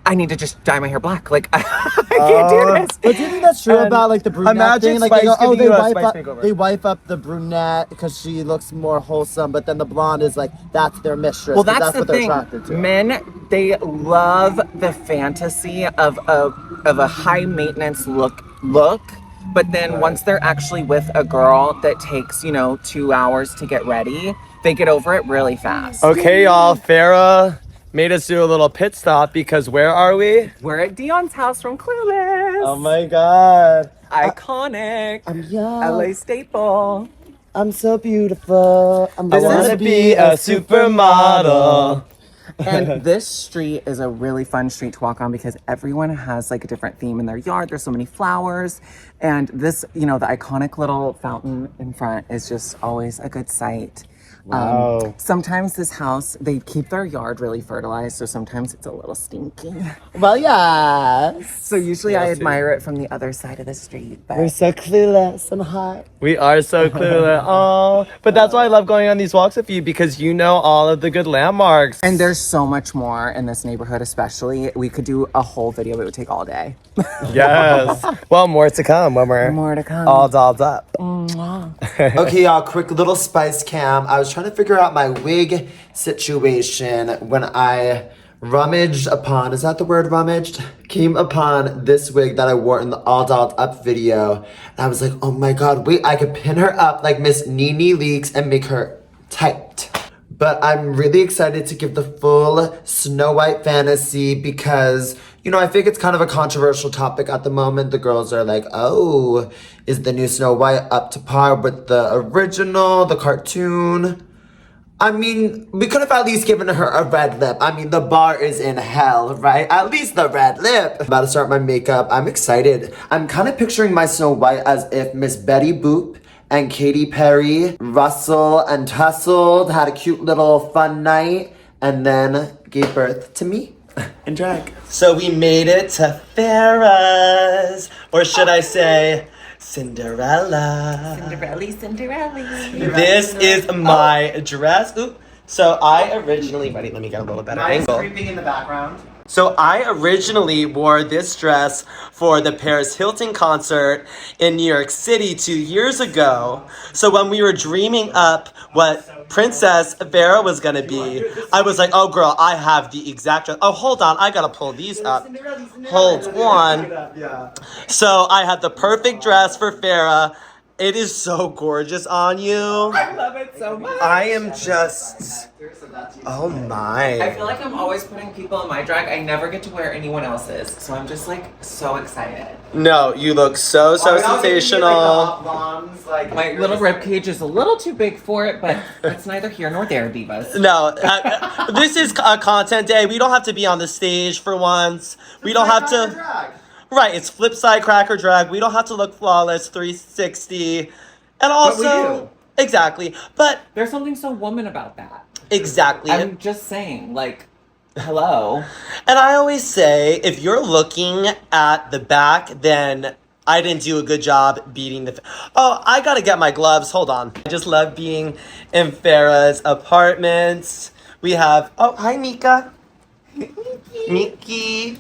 Speaker 3: I need to just dye my hair black. Like, I can't do this.
Speaker 2: But do you think that's true
Speaker 1: And
Speaker 2: about like the brunette
Speaker 1: imagine
Speaker 2: thing? Like
Speaker 1: Spice
Speaker 2: they go, oh,
Speaker 1: giving
Speaker 2: they
Speaker 1: you a
Speaker 2: wipe
Speaker 1: Spice
Speaker 2: up,
Speaker 1: makeover.
Speaker 2: they wipe up the brunette because she looks more wholesome, but then the blonde is like that's their mistress.
Speaker 3: Well,
Speaker 2: 'cause
Speaker 3: that's the
Speaker 2: what they're
Speaker 3: thing.
Speaker 2: attracted to.
Speaker 3: Men, they love the fantasy of a high maintenance look. But then once they're actually with a girl that takes, 2 hours to get ready, they get over it really fast.
Speaker 1: Okay, y'all. Farrah made us do a little pit stop because where are we?
Speaker 3: We're at Dion's house from Clueless.
Speaker 2: Oh my god.
Speaker 3: Iconic.
Speaker 2: I'm young.
Speaker 3: LA staple.
Speaker 2: I'm so beautiful. I
Speaker 1: wanna be a supermodel.
Speaker 3: And this street is a really fun street to walk on because everyone has like a different theme in their yard. There's so many flowers. And this, the iconic little fountain in front is just always a good sight.
Speaker 1: Wow.
Speaker 3: Sometimes this house, they keep their yard really fertilized, so sometimes it's a little stinky.
Speaker 2: Well, yes.
Speaker 3: So usually I admire it from the other side of the street.
Speaker 2: We're
Speaker 3: But
Speaker 2: so clueless and hot.
Speaker 1: We are so clueless. Oh, but that's why I love going on these walks with you because you know all of the good landmarks.
Speaker 3: and there's so much more in this neighborhood, especially. We could do a whole video, but it would take all day.
Speaker 1: Yes. Well, more to come when we're
Speaker 3: More to come.
Speaker 1: all dolled up.
Speaker 4: Okay, y'all, quick little spice cam. I was trying to figure out my wig situation when I rummaged upon, is that the word rummaged? Came upon this wig that I wore in the all dolled up video. And I was like, oh my god, wait, I could pin her up like Miss Nene Leakes and make her tight. But I'm really excited to give the full Snow White fantasy because, I think it's kind of a controversial topic at the moment. The girls are like, oh, is the new Snow White up to par with the original, the cartoon? I mean, we could have at least given her a red lip. I mean, the bar is in hell, right? At least the red lip. I'm about to start my makeup. I'm excited. I'm kind of picturing my Snow White as if Miss Betty Boop and Katy Perry, Russell and tussled, had a cute little fun night, and then gave birth to me in drag. So we made it to Farrah's, or should I say, Cinderella.
Speaker 3: Cinderella.
Speaker 4: This is my dress. Oop. So I originally, let me get a little better angle.
Speaker 2: Creeping in the background.
Speaker 4: So I originally wore this dress for the Paris Hilton concert in New York City 2 years ago. So when we were dreaming up what Princess Farrah was gonna be, I was like, oh girl, I have the exact dress. Oh, hold on, I gotta pull these up. Hold on. So I had the perfect dress for Farrah. It is so gorgeous on you.
Speaker 3: I love it so much.
Speaker 4: I am just, oh
Speaker 3: I
Speaker 4: my.
Speaker 3: feel like I'm always putting people in my drag. I never get to wear anyone else's. So I'm just like so excited.
Speaker 4: No, you look so sensational.
Speaker 3: My little rib cage is a little too big for it, but it's neither here nor there, divas.
Speaker 4: No, this is a content day. We don't have to be on the stage for once. We don't have to. Right, it's flip side cracker drag. We don't have to look flawless 360. And also, exactly. But
Speaker 3: There's something so woman about that.
Speaker 4: exactly.
Speaker 3: I'm just saying, like, hello.
Speaker 4: And I always say, if you're looking at the back, then I didn't do a good job beating the. Oh, I gotta get my gloves. Hold on. I just love being in Farrah's apartment. We have. Oh, hi, Mika. Miki.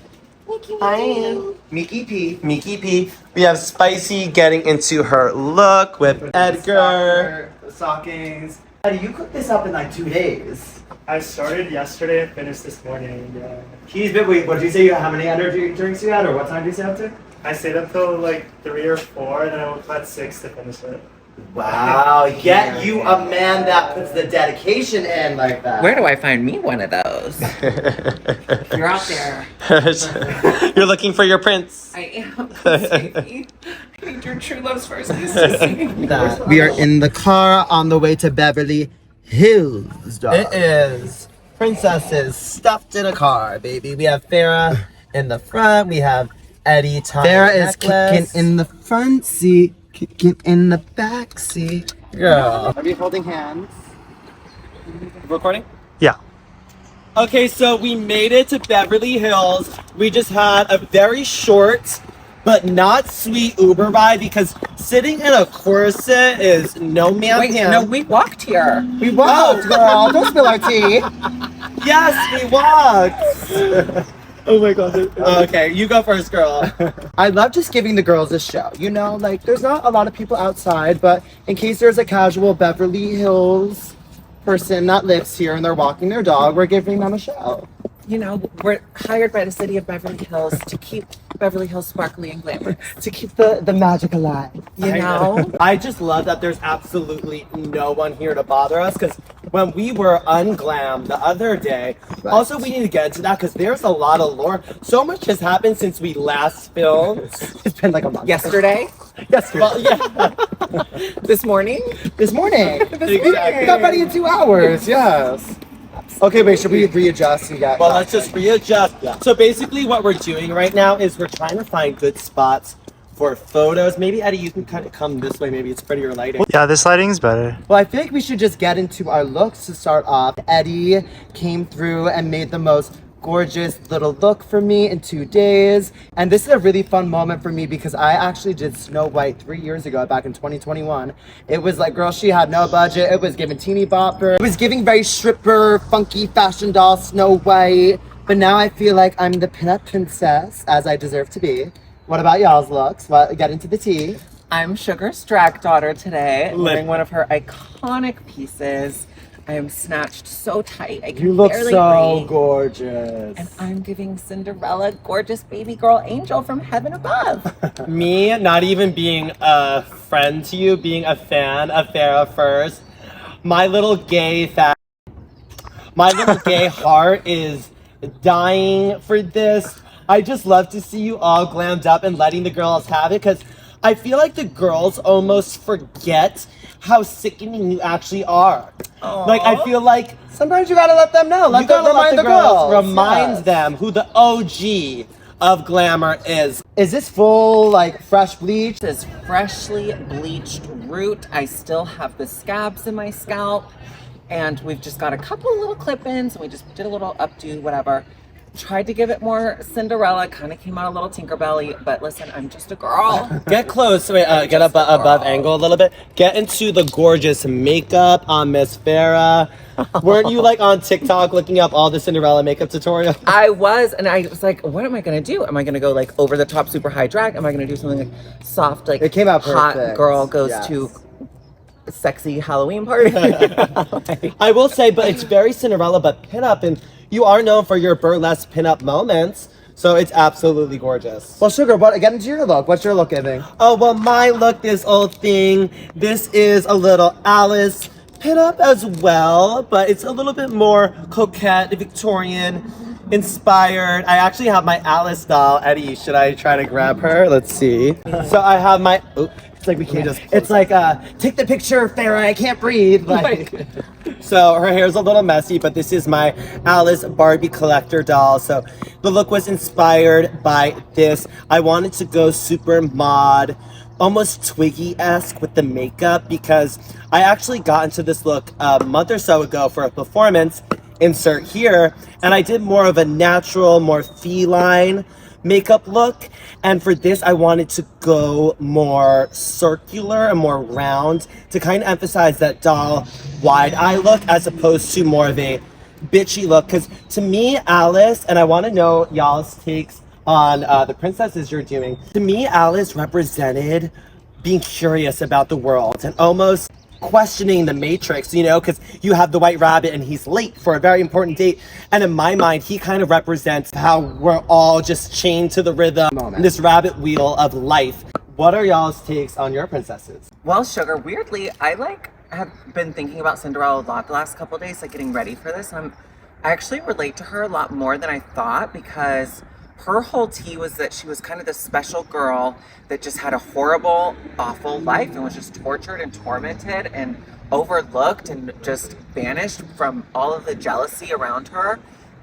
Speaker 4: Hi. Miki P. Miki P. We have Spicy getting into her look with Edgar.
Speaker 2: Stockings. Eddie, you cooked this up in like 2 days.
Speaker 6: I started yesterday and finished this morning. Yeah.
Speaker 2: Wait, what did you say? How many energy drinks you had, or what time did you stay up to?
Speaker 6: I stayed up till like 3 or 4, and then I woke up at 6 to finish it.
Speaker 2: Wow, get you a man that puts the dedication in like that.
Speaker 3: Where do I find me one of those? You're out there.
Speaker 1: You're looking for your prince.
Speaker 3: I am. Sweetie. I need your true love's first kiss to see.
Speaker 2: That. We are in the car on the way to Beverly Hills, dog.
Speaker 1: It is princesses stuffed in a car, baby. We have Farrah in the front. We have Eddie tying
Speaker 2: Farrah
Speaker 1: a
Speaker 2: is
Speaker 1: necklace.
Speaker 2: kicking in the front seat, kicking in the back seat.
Speaker 1: Girl.
Speaker 2: Are we holding hands?
Speaker 1: Recording?
Speaker 7: Yeah.
Speaker 1: Okay, so we made it to Beverly Hills. We just had a very short but not sweet Uber ride because sitting in a corset is no man
Speaker 3: Wait,
Speaker 1: can.
Speaker 3: no, we walked here.
Speaker 2: We walked, girl. Don't spill our tea.
Speaker 1: Yes, we walked. Oh my god. Okay, you go first, girl.
Speaker 2: I love just giving the girls a show. You know, like there's not a lot of people outside, but in case there's a casual Beverly Hills person that lives here and they're walking their dog, we're giving them a show.
Speaker 3: You know, we're hired by the city of Beverly Hills to keep Beverly Hills sparkly and glamorous.
Speaker 2: To keep the magic alive.
Speaker 3: You know?
Speaker 1: I just love that there's absolutely no one here to bother us because when we were unglammed the other day, also we need to get into that because there's a lot of lore. So much has happened since we last filmed.
Speaker 2: It's been like a month.
Speaker 3: Yesterday?
Speaker 2: Yesterday.
Speaker 1: Well, yeah.
Speaker 3: This morning?
Speaker 2: This morning.
Speaker 1: Exactly.
Speaker 2: We got ready in 2 hours. Yes. Okay, wait, should we readjust and get...
Speaker 1: Well, let's just readjust. So basically what we're doing right now is we're trying to find good spots for photos. Maybe, Eddie, you can kind of come this way. Maybe it's prettier lighting.
Speaker 7: Yeah, this lighting's better.
Speaker 2: Well, I feel like we should just get into our looks to start off. Eddie came through and made the most gorgeous little look for me in 2 days. And this is a really fun moment for me because I actually did Snow White 3 years ago, back in 2021. It was like, girl, she had no budget. It was giving teeny bopper. It was giving very stripper, funky fashion doll Snow White. But now I feel like I'm the pinup princess, as I deserve to be. What about y'all's looks? Well, get into the tea.
Speaker 3: I'm Sugar's drag daughter today, wearing one of her iconic pieces. I am snatched so tight, I can
Speaker 2: You look
Speaker 3: barely
Speaker 2: so
Speaker 3: breathe.
Speaker 2: gorgeous.
Speaker 3: And I'm giving Cinderella, gorgeous baby girl angel from heaven above.
Speaker 1: Me not even being a friend to you, being a fan of Farrah first. My little gay heart is dying for this. I just love to see you all glammed up and letting the girls have it because I feel like the girls almost forget how sickening you actually are. Like, I feel like
Speaker 2: Sometimes you gotta let them know.
Speaker 1: you gotta let the girls remind them who the OG of glamour is.
Speaker 2: Is this full, like, fresh bleach?
Speaker 3: This is freshly bleached root. I still have the scabs in my scalp. And we've just got a couple little clip-ins. And we just did a little updo, whatever. Tried to give it more Cinderella. Kind of came out a little Tinkerbelly. But listen, I'm just a girl.
Speaker 1: Get close. Wait, get above angle a little bit. Get into the gorgeous makeup on Miss Farrah. Weren't you like on TikTok looking up all the Cinderella makeup tutorials?
Speaker 3: I was, and I was like, what am I gonna do? Am I gonna go like over the top, super high drag? Am I gonna do something like soft, like
Speaker 2: It came out
Speaker 3: hot
Speaker 2: perfect.
Speaker 3: girl goes
Speaker 2: Yes.
Speaker 3: to sexy Halloween party?
Speaker 1: I will say, but it's very Cinderella, but pinup, and you are known for your burlesque pinup moments, so it's absolutely gorgeous.
Speaker 2: Well, Sugar, get into your look. What's your look giving?
Speaker 1: Oh, well, my look, this old thing, this is a little Alice pinup as well, but it's a little bit more coquette, Victorian inspired. I actually have my Alice doll. Eddie, should I try to grab her? Let's see. So I have my, it's like we can't just,
Speaker 2: It's like, take the picture, Farrah, I can't breathe. Like,
Speaker 1: so her hair's a little messy, but this is my Alice Barbie collector doll. So the look was inspired by this. I wanted to go super mod, almost Twiggy-esque with the makeup because I actually got into this look a month or so ago for a performance, insert here, and I did more of a natural, more feline makeup look. And for this, I wanted to go more circular and more round to kind of emphasize that doll wide eye look as opposed to more of a bitchy look. Because to me, Alice, and I want to know y'all's takes on the princesses you're doing. To me, Alice represented being curious about the world and almost questioning the Matrix, you know, because you have the White Rabbit and he's late for a very important date. And in my mind, he kind of represents how we're all just chained to the rhythm, this rabbit wheel of life. What are y'all's takes on your princesses?
Speaker 3: Well, Sugar, weirdly, I have been thinking about Cinderella a lot the last couple of days, like getting ready for this. I actually relate to her a lot more than I thought, because her whole tea was that she was kind of this special girl that just had a horrible, awful life and was just tortured and tormented and overlooked and just banished from all of the jealousy around her.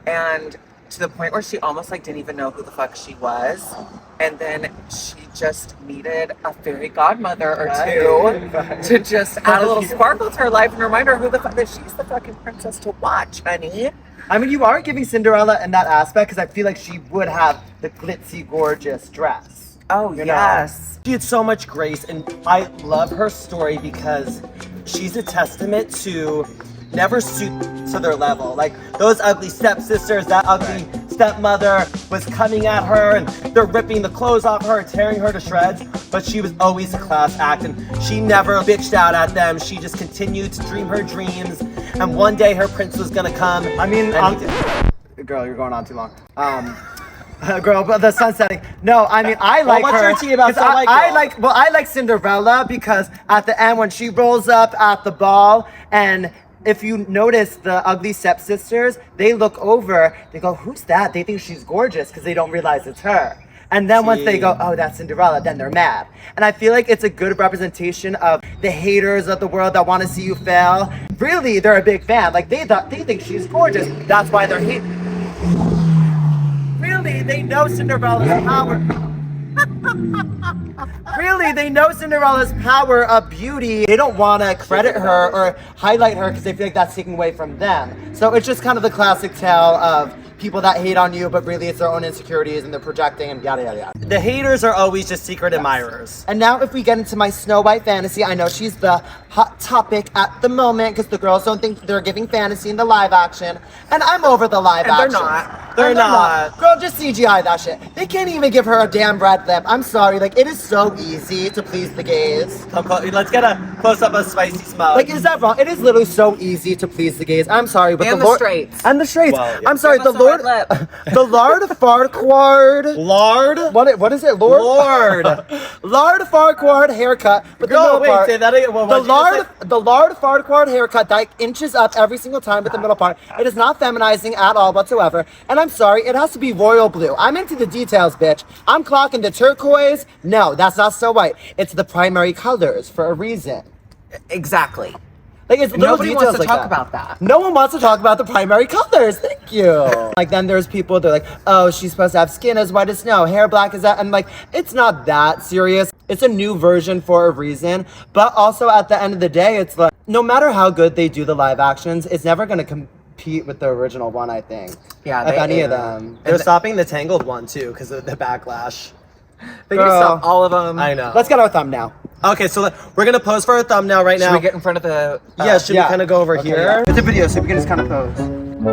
Speaker 3: And to the point where she almost like didn't even know who the fuck she was. And then she just needed a fairy godmother or two to just add a little sparkle to her life and remind her who the fuck that she's the fucking princess to watch, honey.
Speaker 2: I mean, you are giving Cinderella in that aspect because I feel like she would have the glitzy, gorgeous dress.
Speaker 3: Oh, yes.
Speaker 1: She had so much grace, and I love her story because she's a testament to never stoop to their level. Like those ugly stepsisters, that ugly stepmother was coming at her and they're ripping the clothes off her and tearing her to shreds, but she was always a class act and she never bitched out at them. She just continued to dream her dreams, and one day her prince was gonna come.
Speaker 2: I mean, girl, you're going on too long. Girl, but the sun's setting. No, I mean, I like
Speaker 1: what's
Speaker 2: her.
Speaker 1: your tea about
Speaker 2: 'cause I like Cinderella because at the end when she rolls up at the ball, and if you notice the ugly stepsisters, they look over, they go, who's that? They think she's gorgeous because they don't realize it's her. And then once they go, oh, that's Cinderella, then they're mad. And I feel like it's a good representation of the haters of the world that want to see you fail. Really, they're a big fan. Like they think she's gorgeous. That's why they're hating. Really, they know Cinderella's power. Really, they know Cinderella's power of beauty. They don't want to credit her or highlight her because they feel like that's taking away from them. So it's just kind of the classic tale of people that hate on you, but really it's their own insecurities and they're projecting and yada yada yada.
Speaker 1: The haters are always just secret admirers.
Speaker 2: And now if we get into my Snow White fantasy, I know she's the hot topic at the moment because the girls don't think they're giving fantasy in the live action. And I'm over the live action.
Speaker 1: They're not.
Speaker 2: Girl, just CGI that shit. They can't even give her a damn red lip. I'm sorry, like it is so easy to please the gays.
Speaker 1: Let's get a close-up of Spicy Smug.
Speaker 2: Like, is that wrong? It is literally so easy to please the gays. I'm sorry, but
Speaker 3: And
Speaker 2: the
Speaker 3: the straights.
Speaker 2: And the straights.
Speaker 1: Well, yeah.
Speaker 2: I'm sorry,
Speaker 3: Give us
Speaker 2: the
Speaker 3: a
Speaker 2: Lord,
Speaker 3: red lip.
Speaker 2: the Lard Farquaad.
Speaker 1: Lard?
Speaker 2: What is it, Lord?
Speaker 1: Lord.
Speaker 2: Lard Farquaad haircut. But the middle part,
Speaker 1: say that again. Well,
Speaker 2: the Lard Farquaad haircut that inches up every single time with the middle part. It is not feminizing at all whatsoever. And I'm sorry, it has to be royal blue. I'm into the details, bitch. I'm clocking the turquoise. No, that's not Snow White. It's the primary colors for a reason.
Speaker 3: Exactly.
Speaker 2: Like it's little
Speaker 3: Nobody wants
Speaker 2: details
Speaker 3: to
Speaker 2: like
Speaker 3: talk
Speaker 2: that.
Speaker 3: about that.
Speaker 2: No one wants to talk about the primary colors. Thank you. Like then there's people they're like, oh, she's supposed to have skin as white as snow, hair black as that. And like, it's not that serious. It's a new version for a reason. But also at the end of the day, it's like, no matter how good they do the live actions, it's never gonna compete with the original one, I think.
Speaker 3: Yeah,
Speaker 2: if any of them.
Speaker 1: They're stopping the Tangled one too because of the backlash.
Speaker 3: They need to stop all of them.
Speaker 1: I know.
Speaker 2: Let's get our thumbnail.
Speaker 1: Okay, so we're gonna pose for a thumbnail right now.
Speaker 3: Should we get in front of the...
Speaker 1: Yeah, should we kind of go over here?
Speaker 2: Yeah. It's a video, so we can just kind of pose.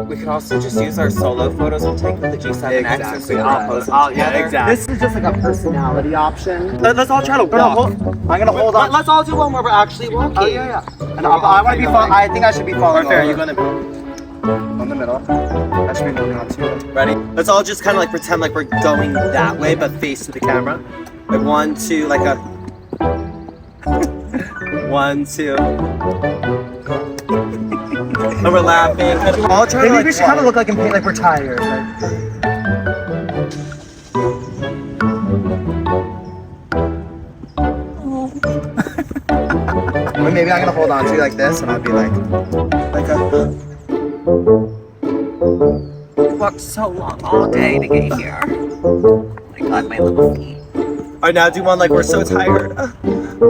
Speaker 3: We could also just use our solo photos we'll take with the G7X and we all pose them
Speaker 1: Yeah,
Speaker 3: together.
Speaker 1: exactly.
Speaker 2: This is just like a personality option.
Speaker 1: Let's all try to walk.
Speaker 2: I'm gonna hold on.
Speaker 1: Let's all do one where we're actually walking.
Speaker 2: Oh yeah. And I want to be. I think I should be following.
Speaker 1: Fair,
Speaker 2: over.
Speaker 1: you're gonna be.
Speaker 2: On the middle. I should be moving on too.
Speaker 1: Ready? Let's all just kind of like pretend like we're going that way, but face to the camera. Like 1, 2, like a 1, 2. And we're laughing. All trying
Speaker 2: Maybe
Speaker 1: to like
Speaker 2: we should kind of look like in pain, like we're tired. Or maybe I'm gonna hold on to you like this, and I'll be like a.
Speaker 3: We walked so long all day to get here. Oh my god, my little feet.
Speaker 1: Alright, now do one like we're so tired. Oh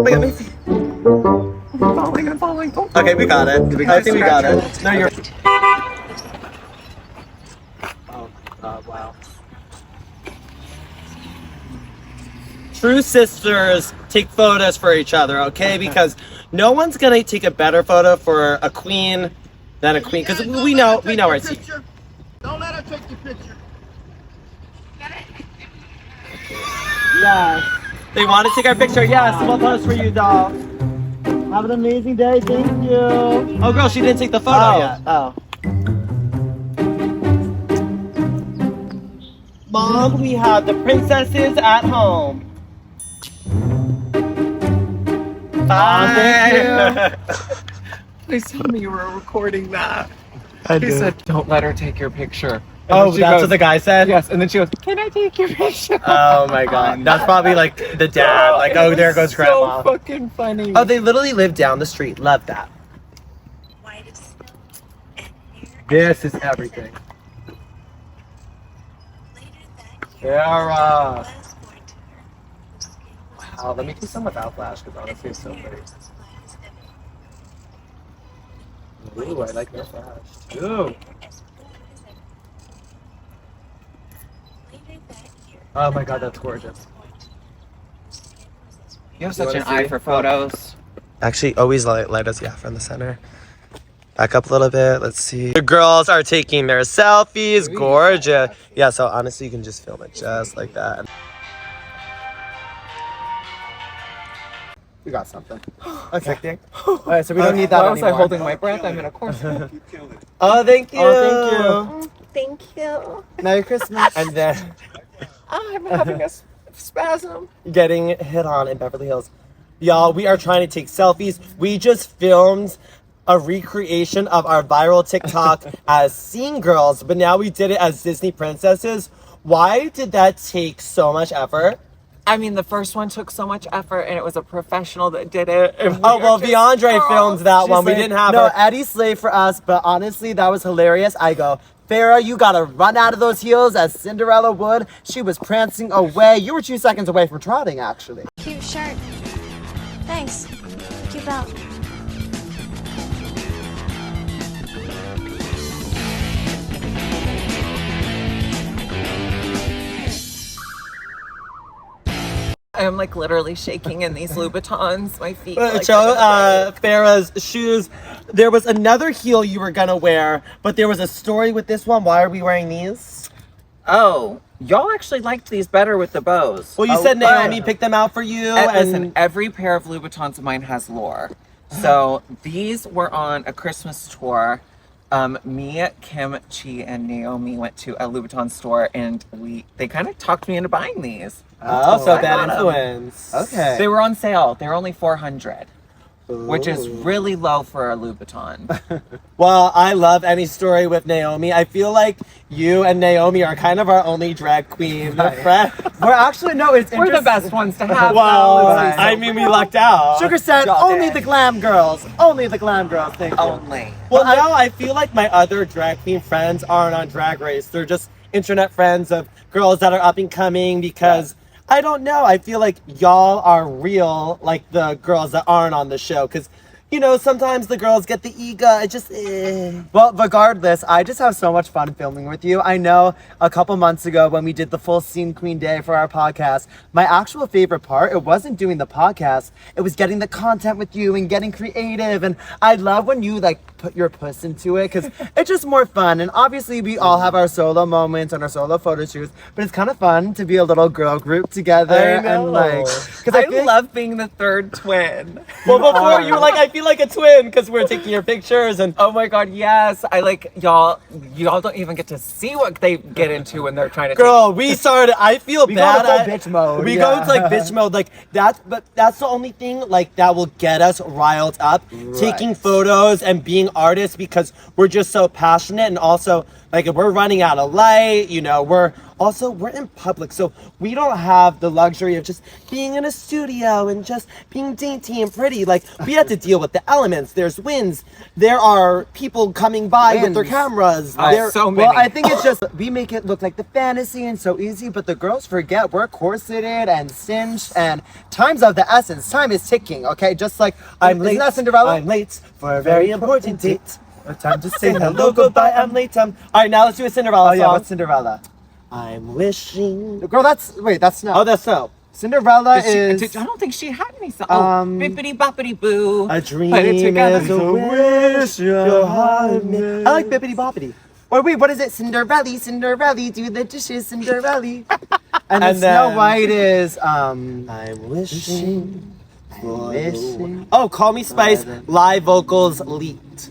Speaker 1: my god, my feet.
Speaker 3: I'm falling. Oh.
Speaker 1: Okay, we got it. I think we got it. No, you're. Oh, wow. True sisters take photos for each other, okay? Because no one's gonna take a better photo for a queen than a queen. Because we know our team.
Speaker 7: Don't let her take your picture.
Speaker 2: Yes.
Speaker 1: They want to take our picture. Yes, we'll pose for you, doll.
Speaker 2: Have an amazing day. Thank you.
Speaker 1: Oh, girl, she didn't take the photo yet.
Speaker 2: Oh.
Speaker 1: Mom, we have the princesses at home. Bye.
Speaker 3: Please tell me you were recording that.
Speaker 1: I
Speaker 3: He said, don't let her take your picture. And
Speaker 1: Oh,
Speaker 3: then she
Speaker 1: that's
Speaker 3: goes,
Speaker 1: what the guy said?
Speaker 3: Yes, and then she goes, can I take your picture?
Speaker 1: Oh my god. That's probably like the dad. Like, oh, there goes grandma.
Speaker 3: So fucking funny.
Speaker 1: Oh, they literally live down the street. Love that. This is everything. Farrah. Wow, let me do some without flash because honestly it's so pretty. Ooh, I like your flash too. Oh my god, that's gorgeous.
Speaker 3: You have such an eye for photos.
Speaker 1: Actually, always light us, yeah, from the center. Back up a little bit. Let's see. The girls are taking their selfies. Gorgeous. Yeah, so honestly, you can just film it just like that.
Speaker 2: We got something. Okay. Alright, so we don't need that
Speaker 3: Why was
Speaker 2: anymore.
Speaker 3: I holding my breath? I'm in a corset.
Speaker 1: Oh, thank you.
Speaker 2: Oh, thank you.
Speaker 5: Thank you.
Speaker 2: Merry Christmas.
Speaker 1: And then
Speaker 3: I'm having a spasm.
Speaker 1: getting hit on in Beverly Hills. Y'all, we are trying to take selfies. We just filmed a recreation of our viral TikTok as scene girls, but now we did it as Disney princesses. Why did that take so much effort?
Speaker 3: I mean, the first one took so much effort, and it was a professional that did it. And
Speaker 1: Oh,
Speaker 3: we
Speaker 1: well,
Speaker 3: are just
Speaker 1: Beyonce
Speaker 3: girls.
Speaker 1: filmed that
Speaker 2: She's
Speaker 1: one. We
Speaker 2: like,
Speaker 1: didn't have
Speaker 2: no,
Speaker 1: her.
Speaker 2: Eddie slayed for us, but honestly, that was hilarious. I go, Farrah, you gotta run out of those heels as Cinderella would. She was prancing away. You were 2 seconds away from trotting, actually.
Speaker 5: Cute shirt. Thanks. Cute belt.
Speaker 3: I'm like literally shaking in these Louboutins. My feet.
Speaker 1: Show Farrah's shoes. There was another heel you were gonna wear, but there was a story with this one. Why are we wearing these?
Speaker 3: Oh, y'all actually liked these better with the bows.
Speaker 1: Well, you
Speaker 3: Oh,
Speaker 1: said
Speaker 3: but-
Speaker 1: Naomi picked them out for you,
Speaker 3: And
Speaker 1: and
Speaker 3: listen, every pair of Louboutins of mine has lore. So these were on a Christmas tour. Me, Kim, Chi, and Naomi went to a Louboutin store, and they kind of talked me into buying these.
Speaker 1: oh, so
Speaker 3: I
Speaker 1: bad
Speaker 3: got 'em.
Speaker 1: influence.
Speaker 2: Okay.
Speaker 3: They were on sale. They were only $400, which is really low for a Louboutin.
Speaker 1: Well, I love any story with Naomi. I feel like you and Naomi are kind of our only drag queen friends.
Speaker 2: We're actually, no, it's
Speaker 3: We're the
Speaker 2: interesting.
Speaker 3: best ones to have.
Speaker 1: Well,
Speaker 3: though.
Speaker 1: I mean, we lucked out.
Speaker 2: Sugar said,
Speaker 3: Y'all
Speaker 2: only
Speaker 3: did.
Speaker 2: the glam girls. Only the glam girls. Thank you.
Speaker 3: Only.
Speaker 1: Well, now I feel like my other drag queen friends aren't on Drag Race. They're just internet friends of girls that are up and coming because I don't know. I feel like y'all are real, like the girls that aren't on the show. Because, you know, sometimes the girls get the ego. It just,
Speaker 2: Well, regardless, I just have so much fun filming with you. I know a couple months ago when we did the full Scene Queen Day for our podcast, my actual favorite part, it wasn't doing the podcast, it was getting the content with you and getting creative. And I love when you like put your puss into it because it's just more fun. And obviously we all have our solo moments and our solo photo shoots, but it's kind of fun to be a little girl group together.
Speaker 1: I know.
Speaker 2: And like, because
Speaker 3: I
Speaker 2: I feel
Speaker 3: love being the third twin.
Speaker 1: well, before you were like, I feel like a twin because we're taking your pictures and
Speaker 3: Oh my god, yes. I like y'all don't even get to see what they get into when they're trying to
Speaker 1: girl, we started. I feel
Speaker 2: We go
Speaker 1: bad.
Speaker 2: to full
Speaker 1: at-
Speaker 2: bitch mode,
Speaker 1: We
Speaker 2: yeah.
Speaker 1: go into like bitch mode, like that's. But that's the only thing like that will get us riled up. Taking photos and being artists because we're just so passionate, and also like if we're running out of light, you know, we're in public, so we don't have the luxury of just being in a studio and just being dainty and pretty. Like we have to deal with the elements. There's winds. There are people coming by with their
Speaker 2: Winds.
Speaker 1: cameras.
Speaker 3: Oh,
Speaker 1: There-
Speaker 3: so many.
Speaker 2: Well, I think it's just we make it look like the fantasy and so easy, but the girls forget we're corseted and cinched, and time's of the essence. Time is ticking, okay? Just like isn't that Cinderella?
Speaker 1: I'm late for a very important date. Time to say hello, goodbye. I'm late. All right, now let's do a Cinderella
Speaker 2: Oh yeah,
Speaker 1: song.
Speaker 2: what's Cinderella?
Speaker 1: I'm wishing.
Speaker 2: Girl, that's Snow.
Speaker 1: Oh, that's so.
Speaker 2: Cinderella
Speaker 3: I
Speaker 2: is.
Speaker 3: don't think she had any songs. Bippity boppity boo.
Speaker 1: A dream
Speaker 3: Put it together.
Speaker 1: is a wish your heart made.
Speaker 2: I like Bippity Boppity. Or wait, what is it? Cinderella, Cinderella, do the dishes, Cinderella. And then
Speaker 1: And
Speaker 2: Snow
Speaker 1: then-
Speaker 2: White is
Speaker 1: I'm wishing
Speaker 4: Wishing.
Speaker 1: Oh, Call Me Spice live vocals leaked.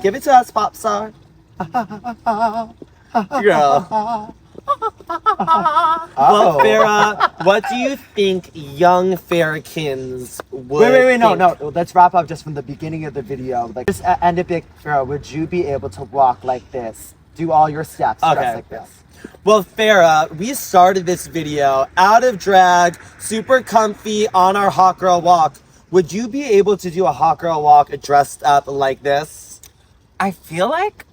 Speaker 1: Give it to us, pop star. Girl. Well, Farrah, what do you think young Farrakins would
Speaker 2: Wait, no.
Speaker 1: think?
Speaker 2: Let's wrap up just from the beginning of the video. Like, just end it big, Farrah. Would you be able to walk like this? Do all your steps
Speaker 1: Okay.
Speaker 2: dressed like this?
Speaker 1: Well, Farrah, we started this video out of drag, super comfy on our hot girl walk. Would you be able to do a hot girl walk dressed up like this?
Speaker 3: I feel like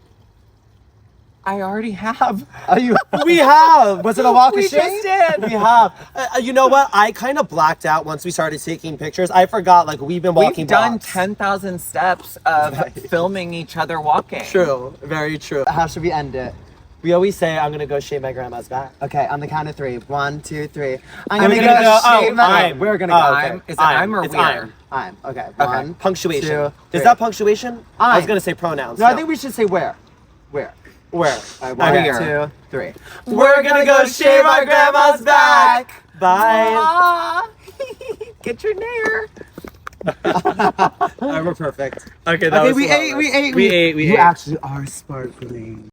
Speaker 3: I already have.
Speaker 2: Are you?
Speaker 1: We have.
Speaker 2: Was it a walk of
Speaker 3: We
Speaker 2: shame?
Speaker 3: just did.
Speaker 1: We have. You know what? I kind of blacked out once we started taking pictures. I forgot, like, we've been walking
Speaker 3: We've done
Speaker 1: blocks.
Speaker 3: 10,000 steps of filming each other walking.
Speaker 1: True. Very true.
Speaker 2: How should we end it?
Speaker 1: We always say, I'm going to go shave my grandma's back.
Speaker 2: Okay, on the count of 3. 1, 2, 3.
Speaker 1: I'm gonna go-
Speaker 2: shave my-
Speaker 1: I'm.
Speaker 2: We're gonna
Speaker 1: Oh,
Speaker 2: go.
Speaker 1: okay.
Speaker 3: I'm. Is it I'm or
Speaker 1: It's
Speaker 3: we're?
Speaker 1: I'm.
Speaker 2: I'm. Okay.
Speaker 1: Okay.
Speaker 2: 1,
Speaker 1: Punctuation.
Speaker 2: 2,
Speaker 1: Is
Speaker 2: 3.
Speaker 1: that punctuation? I was
Speaker 2: I'm.
Speaker 1: going to say pronouns.
Speaker 2: No, I think we should say where. Where?
Speaker 1: Where?
Speaker 2: All right, 1,
Speaker 3: Okay.
Speaker 2: 2, 3.
Speaker 1: We're going to go shave our grandma's back. Bye.
Speaker 3: Ah, get your nair.
Speaker 1: We're perfect. Okay, that
Speaker 2: Okay,
Speaker 1: was
Speaker 2: we
Speaker 1: hilarious.
Speaker 2: ate.
Speaker 1: We ate.
Speaker 2: You actually are sparkling.